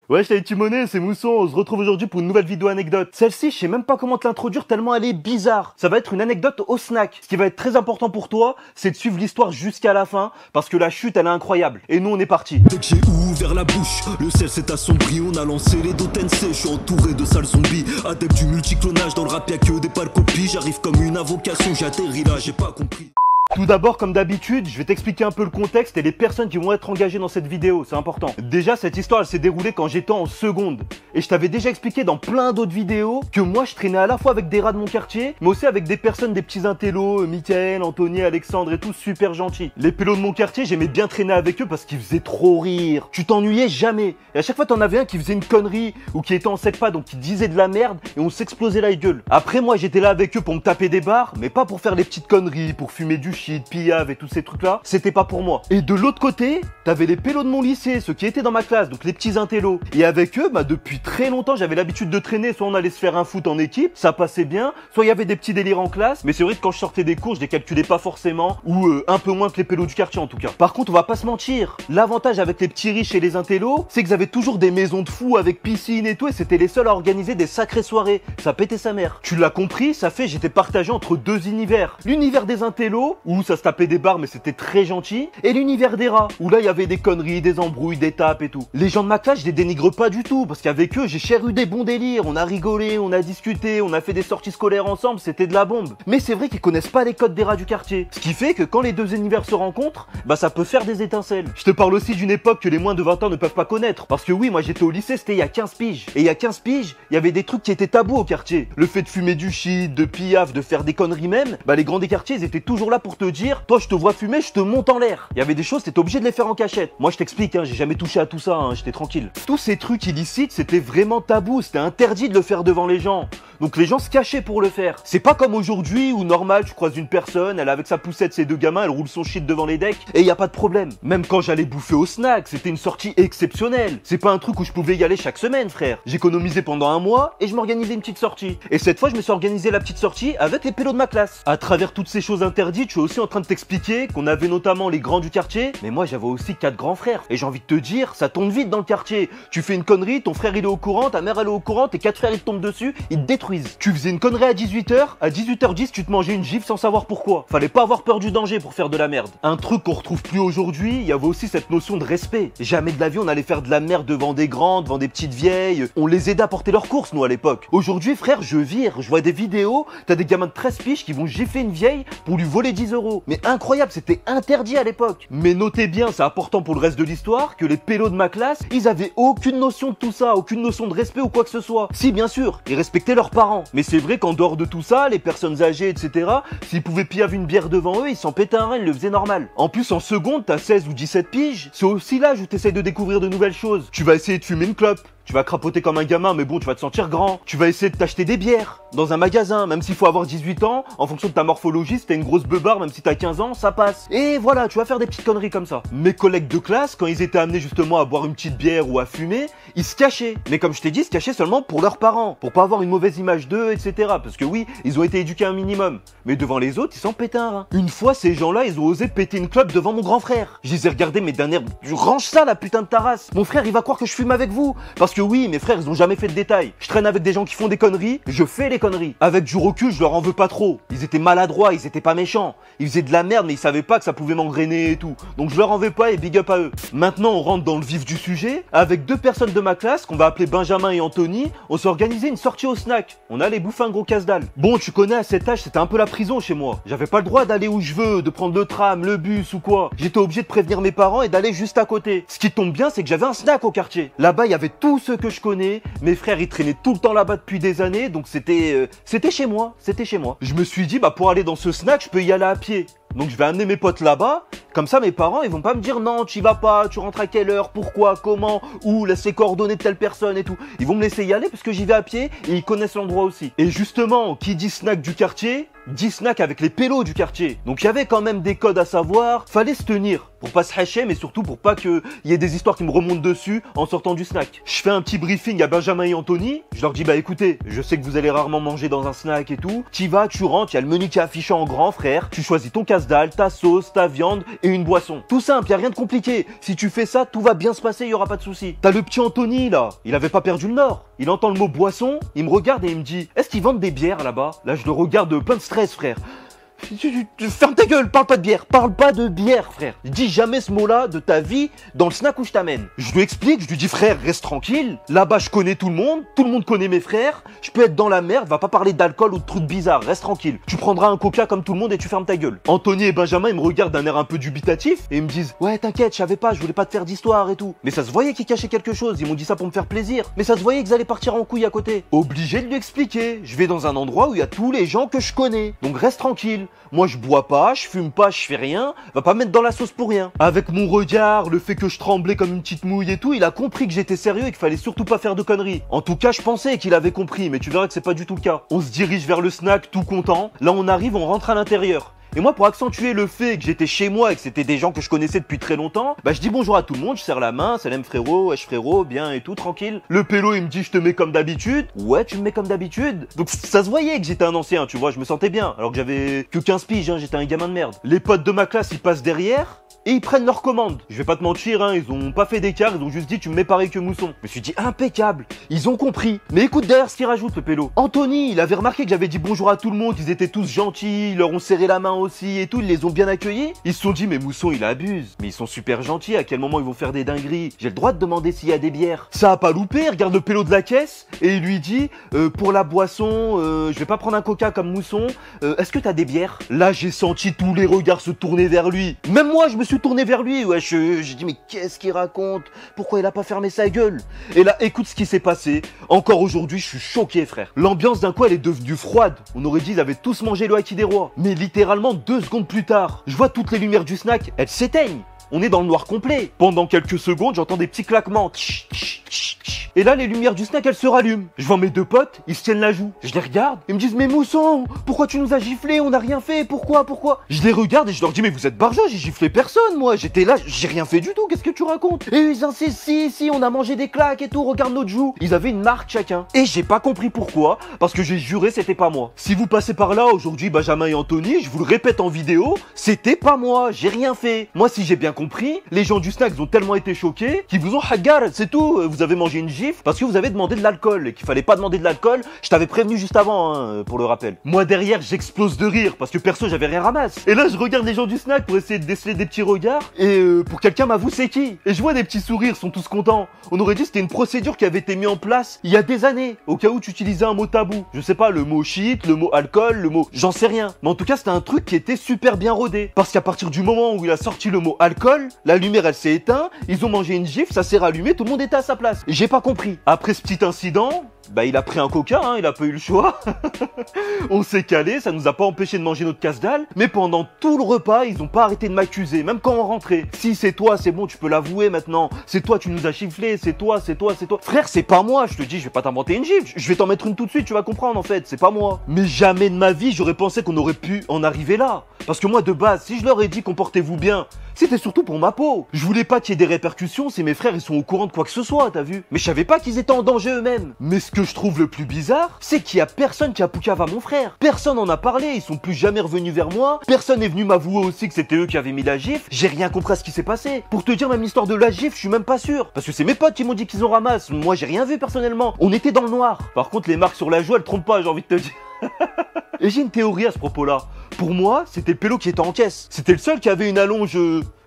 Ouais, je t'avais Timoné, c'est Mousson, on se retrouve aujourd'hui pour une nouvelle vidéo anecdote. Celle-ci, je sais même pas comment te l'introduire tellement elle est bizarre. Ça va être une anecdote au snack. Ce qui va être très important pour toi, c'est de suivre l'histoire jusqu'à la fin, parce que la chute, elle est incroyable. Et nous, on est parti. Dès que j'ai ouvert la bouche, le ciel s'est assombri, on a lancé les Dotense, je suis entouré de sales zombies, adepte du multiclonage, dans le rap y'a que des pâles copies, j'arrive comme une invocation, j'ai atterri là, j'ai pas compris. Tout d'abord, comme d'habitude, je vais t'expliquer un peu le contexte et les personnes qui vont être engagées dans cette vidéo, c'est important. Déjà, cette histoire, elle s'est déroulée quand j'étais en seconde. Et je t'avais déjà expliqué dans plein d'autres vidéos que moi, je traînais à la fois avec des rats de mon quartier, mais aussi avec des personnes, des petits intellos, Mickaël, Anthony, Alexandre et tous super gentils. Les pélos de mon quartier, j'aimais bien traîner avec eux parce qu'ils faisaient trop rire. Tu t'ennuyais jamais. Et à chaque fois, t'en avais un qui faisait une connerie ou qui était en sec pas, donc qui disait de la merde et on s'explosait la gueule. Après, moi, j'étais là avec eux pour me taper des barres, mais pas pour faire les petites conneries, pour fumer du shit, pillave et tous ces trucs là, c'était pas pour moi. Et de l'autre côté, t'avais les pélos de mon lycée, ceux qui étaient dans ma classe, donc les petits intellos. Et avec eux, depuis très longtemps, j'avais l'habitude de traîner, soit on allait se faire un foot en équipe, ça passait bien, soit il y avait des petits délires en classe, mais c'est vrai que quand je sortais des cours, je les calculais pas forcément, ou un peu moins que les pélos du quartier en tout cas. Par contre, on va pas se mentir, l'avantage avec les petits riches et les intellos, c'est qu'ils avaient toujours des maisons de fous avec piscine et tout, et c'était les seuls à organiser des sacrées soirées. Ça pétait sa mère. Tu l'as compris, ça fait j'étais partagé entre deux univers. L'univers des intellos, où ça se tapait des barres mais c'était très gentil, et l'univers des rats, où là il y avait des conneries, des embrouilles, des tapes et tout. Les gens de ma classe, je les dénigre pas du tout, parce qu'avec eux, j'ai cher eu des bons délires, on a rigolé, on a discuté, on a fait des sorties scolaires ensemble, c'était de la bombe. Mais c'est vrai qu'ils connaissent pas les codes des rats du quartier. Ce qui fait que quand les deux univers se rencontrent, ça peut faire des étincelles. Je te parle aussi d'une époque que les moins de 20 ans ne peuvent pas connaître, parce que oui, moi j'étais au lycée, c'était il y a 15 piges. Et il y a 15 piges, il y avait des trucs qui étaient tabous au quartier. Le fait de fumer du shit, de pillaf, de faire des conneries même, les grands des quartiers, ils étaient toujours là pour te dire, toi je te vois fumer, je te monte en l'air. Il y avait des choses, t'étais obligé de les faire en cachette. Moi je t'explique, j'ai jamais touché à tout ça, j'étais tranquille. Tous ces trucs illicites, c'était vraiment tabou, c'était interdit de le faire devant les gens. Donc les gens se cachaient pour le faire. C'est pas comme aujourd'hui où normal, tu croises une personne, elle est avec sa poussette, ses deux gamins, elle roule son shit devant les decks et y a pas de problème. Même quand j'allais bouffer au snack, c'était une sortie exceptionnelle. C'est pas un truc où je pouvais y aller chaque semaine, frère. J'économisais pendant un mois et je m'organisais une petite sortie. Et cette fois, je me suis organisé la petite sortie avec les pélos de ma classe. À travers toutes ces choses interdites, je suis aussi en train de t'expliquer qu'on avait notamment les grands du quartier, mais moi j'avais aussi 4 grands frères. Et j'ai envie de te dire, ça tourne vite dans le quartier. Tu fais une connerie, ton frère il est au courant, ta mère elle est au courant, tes 4 frères ils te tombent dessus, ils te détruisent. Tu faisais une connerie à 18h, à 18h10 tu te mangeais une gifle sans savoir pourquoi. Fallait pas avoir peur du danger pour faire de la merde. Un truc qu'on retrouve plus aujourd'hui, il y avait aussi cette notion de respect. Jamais de la vie on allait faire de la merde devant des grands, devant des petites vieilles. On les aidait à porter leurs courses nous à l'époque. Aujourd'hui frère, je vire, je vois des vidéos, t'as des gamins de 13 piges qui vont gifler une vieille pour lui voler 10 euros. Mais incroyable, c'était interdit à l'époque. Mais notez bien, c'est important pour le reste de l'histoire, que les pélos de ma classe, ils avaient aucune notion de tout ça, aucune notion de respect ou quoi que ce soit. Si bien sûr, ils respectaient leurs parents. Mais c'est vrai qu'en dehors de tout ça, les personnes âgées, etc., s'ils pouvaient piller une bière devant eux, ils s'en pétaient un rein, ils le faisaient normal. En plus, en seconde, t'as 16 ou 17 piges, c'est aussi l'âge où t'essayes de découvrir de nouvelles choses. Tu vas essayer de fumer une clope. Tu vas crapoter comme un gamin, mais bon, tu vas te sentir grand. Tu vas essayer de t'acheter des bières dans un magasin, même s'il faut avoir 18 ans. En fonction de ta morphologie, si t'as une grosse beubare, même si t'as 15 ans, ça passe. Et voilà, tu vas faire des petites conneries comme ça. Mes collègues de classe, quand ils étaient amenés justement à boire une petite bière ou à fumer, ils se cachaient. Mais comme je t'ai dit, ils se cachaient seulement pour leurs parents, pour pas avoir une mauvaise image d'eux, etc. Parce que oui, ils ont été éduqués un minimum. Mais devant les autres, ils s'en pétaient un rein. Une fois, ces gens-là, ils ont osé péter une clope devant mon grand frère. Je les ai regardés, mes dernières... Range ça, la putain de ta race. Mon frère, il va croire que je fume avec vous. Parce que oui, mes frères, ils ont jamais fait de détails. Je traîne avec des gens qui font des conneries, je fais les conneries. Avec du recul, je leur en veux pas trop. Ils étaient maladroits, ils étaient pas méchants. Ils faisaient de la merde, mais ils savaient pas que ça pouvait m'engrainer et tout. Donc je leur en veux pas et big up à eux. Maintenant, on rentre dans le vif du sujet. Avec 2 personnes de ma classe, qu'on va appeler Benjamin et Anthony, on s'est organisé une sortie au snack. On allait bouffer un gros casse-dalle. Bon, tu connais, à cet âge, c'était un peu la prison chez moi. J'avais pas le droit d'aller où je veux, de prendre le tram, le bus ou quoi. J'étais obligé de prévenir mes parents et d'aller juste à côté. Ce qui tombe bien, c'est que j'avais un snack au quartier. Là-bas, il y avait tous ceux que je connais. Mes frères, ils traînaient tout le temps là-bas depuis des années, donc c'était chez moi, c'était chez moi. Je me suis dit, pour aller dans ce snack, je peux y aller à pied. Donc je vais amener mes potes là-bas, comme ça mes parents ils vont pas me dire non tu y vas pas, tu rentres à quelle heure, pourquoi, comment, où, laisse les coordonnées de telle personne et tout. Ils vont me laisser y aller parce que j'y vais à pied et ils connaissent l'endroit aussi. Et justement, qui dit snack du quartier, 10 snacks avec les pélos du quartier. Donc il y avait quand même des codes à savoir, fallait se tenir pour pas se hacher, mais surtout pour pas qu'il y ait des histoires qui me remontent dessus en sortant du snack. Je fais un petit briefing à Benjamin et Anthony, je leur dis bah écoutez, je sais que vous allez rarement manger dans un snack et tout, t'y vas, tu rentres, il y a le menu qui est affiché en grand frère, tu choisis ton casse-dalle, ta sauce, ta viande et une boisson. Tout simple, y a rien de compliqué, si tu fais ça, tout va bien se passer, y aura pas de souci. T'as le petit Anthony là, il avait pas perdu le nord, il entend le mot boisson, il me regarde et il me dit est-ce qu'ils vendent des bières là-bas? Là je le regarde plein de stress frère. Ferme ta gueule, parle pas de bière, parle pas de bière frère. Dis jamais ce mot-là de ta vie dans le snack où je t'amène. Je lui explique, je lui dis frère reste tranquille, là-bas je connais tout le monde connaît mes frères, je peux être dans la merde, va pas parler d'alcool ou de trucs bizarres, reste tranquille. Tu prendras un coca comme tout le monde et tu fermes ta gueule. Anthony et Benjamin ils me regardent d'un air un peu dubitatif et ils me disent ouais t'inquiète, je savais pas, je voulais pas te faire d'histoire et tout. Mais ça se voyait qu'ils cachaient quelque chose, ils m'ont dit ça pour me faire plaisir, mais ça se voyait qu'ils allaient partir en couille à côté. Obligé de lui expliquer, je vais dans un endroit où il y a tous les gens que je connais, donc reste tranquille. Moi je bois pas, je fume pas, je fais rien, va pas mettre dans la sauce pour rien. Avec mon regard, le fait que je tremblais comme une petite mouille et tout, il a compris que j'étais sérieux et qu'il fallait surtout pas faire de conneries. En tout cas, je pensais qu'il avait compris, mais tu verras que c'est pas du tout le cas. On se dirige vers le snack tout content. Là, on arrive, on rentre à l'intérieur. Et moi, pour accentuer le fait que j'étais chez moi et que c'était des gens que je connaissais depuis très longtemps, bah je dis bonjour à tout le monde, je serre la main, salam frérot, wesh frérot, bien et tout, tranquille. Le pélo, il me dit je te mets comme d'habitude. Ouais, tu me mets comme d'habitude. Donc ça se voyait que j'étais un ancien, tu vois, je me sentais bien. Alors que j'avais que 15 piges, hein, j'étais un gamin de merde. Les potes de ma classe, ils passent derrière. Et ils prennent leur commande. Je vais pas te mentir, hein, ils ont pas fait d'écart, ils ont juste dit tu me mets pareil que Mousson. Je me suis dit impeccable, ils ont compris. Mais écoute derrière ce qu'il rajoute le pélo. Anthony, il avait remarqué que j'avais dit bonjour à tout le monde, ils étaient tous gentils, ils leur ont serré la main aussi et tout, ils les ont bien accueillis. Ils se sont dit mais Mousson il abuse, mais ils sont super gentils, à quel moment ils vont faire des dingueries? J'ai le droit de demander s'il y a des bières. Ça a pas loupé, regarde le pélo de la caisse et il lui dit pour la boisson, je vais pas prendre un coca comme Mousson, est-ce que t'as des bières? Là j'ai senti tous les regards se tourner vers lui. Même moi je me suis tourné vers lui, ouais, j'ai dit mais qu'est-ce qu'il raconte? Pourquoi il a pas fermé sa gueule? Et là, écoute ce qui s'est passé. Encore aujourd'hui, je suis choqué, frère. L'ambiance d'un coup, elle est devenue froide. On aurait dit ils avaient tous mangé le haki des rois. Mais littéralement 2 secondes plus tard, je vois toutes les lumières du snack, elles s'éteignent. On est dans le noir complet. Pendant quelques secondes, j'entends des petits claquements. Et là, les lumières du snack, elles se rallument. Je vois mes 2 potes, ils se tiennent la joue. Je les regarde, ils me disent mais Mousson, pourquoi tu nous as giflé? On n'a rien fait, pourquoi? Je les regarde et je leur dis mais vous êtes barjots, j'ai giflé personne, moi. J'étais là, j'ai rien fait du tout, qu'est-ce que tu racontes? Et ils insistent, si, on a mangé des claques et tout, regarde notre joue. Ils avaient une marque chacun. Et j'ai pas compris pourquoi, parce que j'ai juré c'était pas moi. Si vous passez par là aujourd'hui, Benjamin et Anthony, je vous le répète en vidéo, c'était pas moi, j'ai rien fait. Moi, si j'ai bien compris, les gens du snack ont tellement été choqués qu'ils vous ont hagar, c'est tout. Vous avez mangé une gifle parce que vous avez demandé de l'alcool et qu'il fallait pas demander de l'alcool. Je t'avais prévenu juste avant, hein, pour le rappel. Moi derrière, j'explose de rire parce que perso, j'avais rien ramasse. Et là, je regarde les gens du snack pour essayer de déceler des petits regards et pour quelqu'un m'avoue c'est qui. Et je vois des petits sourires, sont tous contents. On aurait dit que c'était une procédure qui avait été mise en place il y a des années, au cas où tu utilisais un mot tabou. Je sais pas, le mot shit, le mot alcool, le mot... J'en sais rien. Mais en tout cas, c'était un truc qui était super bien rodé. Parce qu'à partir du moment où il a sorti le mot alcool, la lumière elle s'est éteinte, ils ont mangé une gifle, ça s'est rallumé, tout le monde était à sa place. Et j'ai pas compris. Après ce petit incident, bah il a pris un coca, hein, il a pas eu le choix. On s'est calé, ça nous a pas empêché de manger notre casse-dalle. Mais pendant tout le repas, ils ont pas arrêté de m'accuser, même quand on rentrait. Si c'est toi, c'est bon, tu peux l'avouer maintenant. C'est toi, tu nous as giflé, c'est toi. Frère, c'est pas moi, je te dis, je vais pas t'inventer une gifle. Je vais t'en mettre une tout de suite, tu vas comprendre en fait, c'est pas moi. Mais jamais de ma vie, j'aurais pensé qu'on aurait pu en arriver là. Parce que moi, de base, si je leur ai dit comportez-vous bien, c'était surtout pour ma peau. Je voulais pas qu'il y ait des répercussions si mes frères ils sont au courant de quoi que ce soit, t'as vu? Mais je savais pas qu'ils étaient en danger eux-mêmes. Mais ce que je trouve le plus bizarre, c'est qu'il y a personne qui a poucave à mon frère. Personne en a parlé, ils sont plus jamais revenus vers moi. Personne est venu m'avouer aussi que c'était eux qui avaient mis la gifle. J'ai rien compris à ce qui s'est passé. Pour te dire, même l'histoire de la gifle, je suis même pas sûr. Parce que c'est mes potes qui m'ont dit qu'ils ont ramassé. Moi, j'ai rien vu personnellement. On était dans le noir. Par contre, les marques sur la joue, elles trompent pas, j'ai envie de te dire. Et j'ai une théorie à ce propos-là. Pour moi, c'était le pélo qui était en caisse. C'était le seul qui avait une allonge...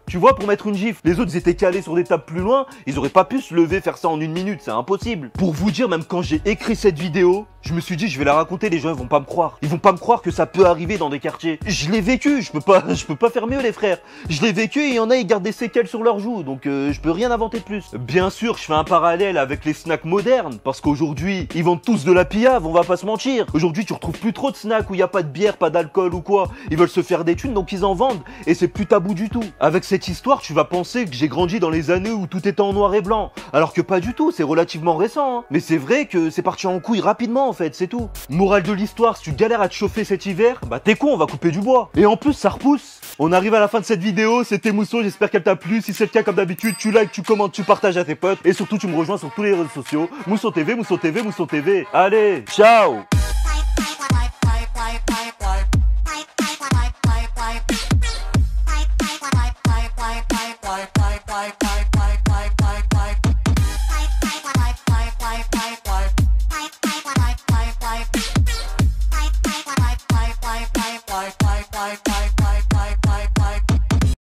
Tu vois, pour mettre une gifle, les autres ils étaient calés sur des tables plus loin, ils auraient pas pu se lever, faire ça en 1 minute, c'est impossible. Pour vous dire, même quand j'ai écrit cette vidéo, je me suis dit je vais la raconter, les gens ils vont pas me croire. Ils vont pas me croire que ça peut arriver dans des quartiers. Je l'ai vécu, je peux pas faire mieux les frères. Je l'ai vécu et il y en a ils gardent des séquelles sur leurs joues, donc je peux rien inventer de plus. Bien sûr, je fais un parallèle avec les snacks modernes, parce qu'aujourd'hui, ils vendent tous de la pillave, on va pas se mentir. Aujourd'hui, tu retrouves plus trop de snacks où il y a pas de bière, pas d'alcool ou quoi. Ils veulent se faire des thunes, donc ils en vendent et c'est plus tabou du tout. Avec cette histoire, tu vas penser que j'ai grandi dans les années où tout était en noir et blanc. Alors que pas du tout, c'est relativement récent. Hein. Mais c'est vrai que c'est parti en couille rapidement en fait, c'est tout. Morale de l'histoire, si tu galères à te chauffer cet hiver, bah t'es con, on va couper du bois. Et en plus, ça repousse. On arrive à la fin de cette vidéo, c'était Mousson, j'espère qu'elle t'a plu. Si c'est le cas, comme d'habitude, tu likes, tu commentes, tu partages à tes potes. Et surtout, tu me rejoins sur tous les réseaux sociaux. Mousson TV, Mousson TV, Mousson TV. Allez, ciao! Bye.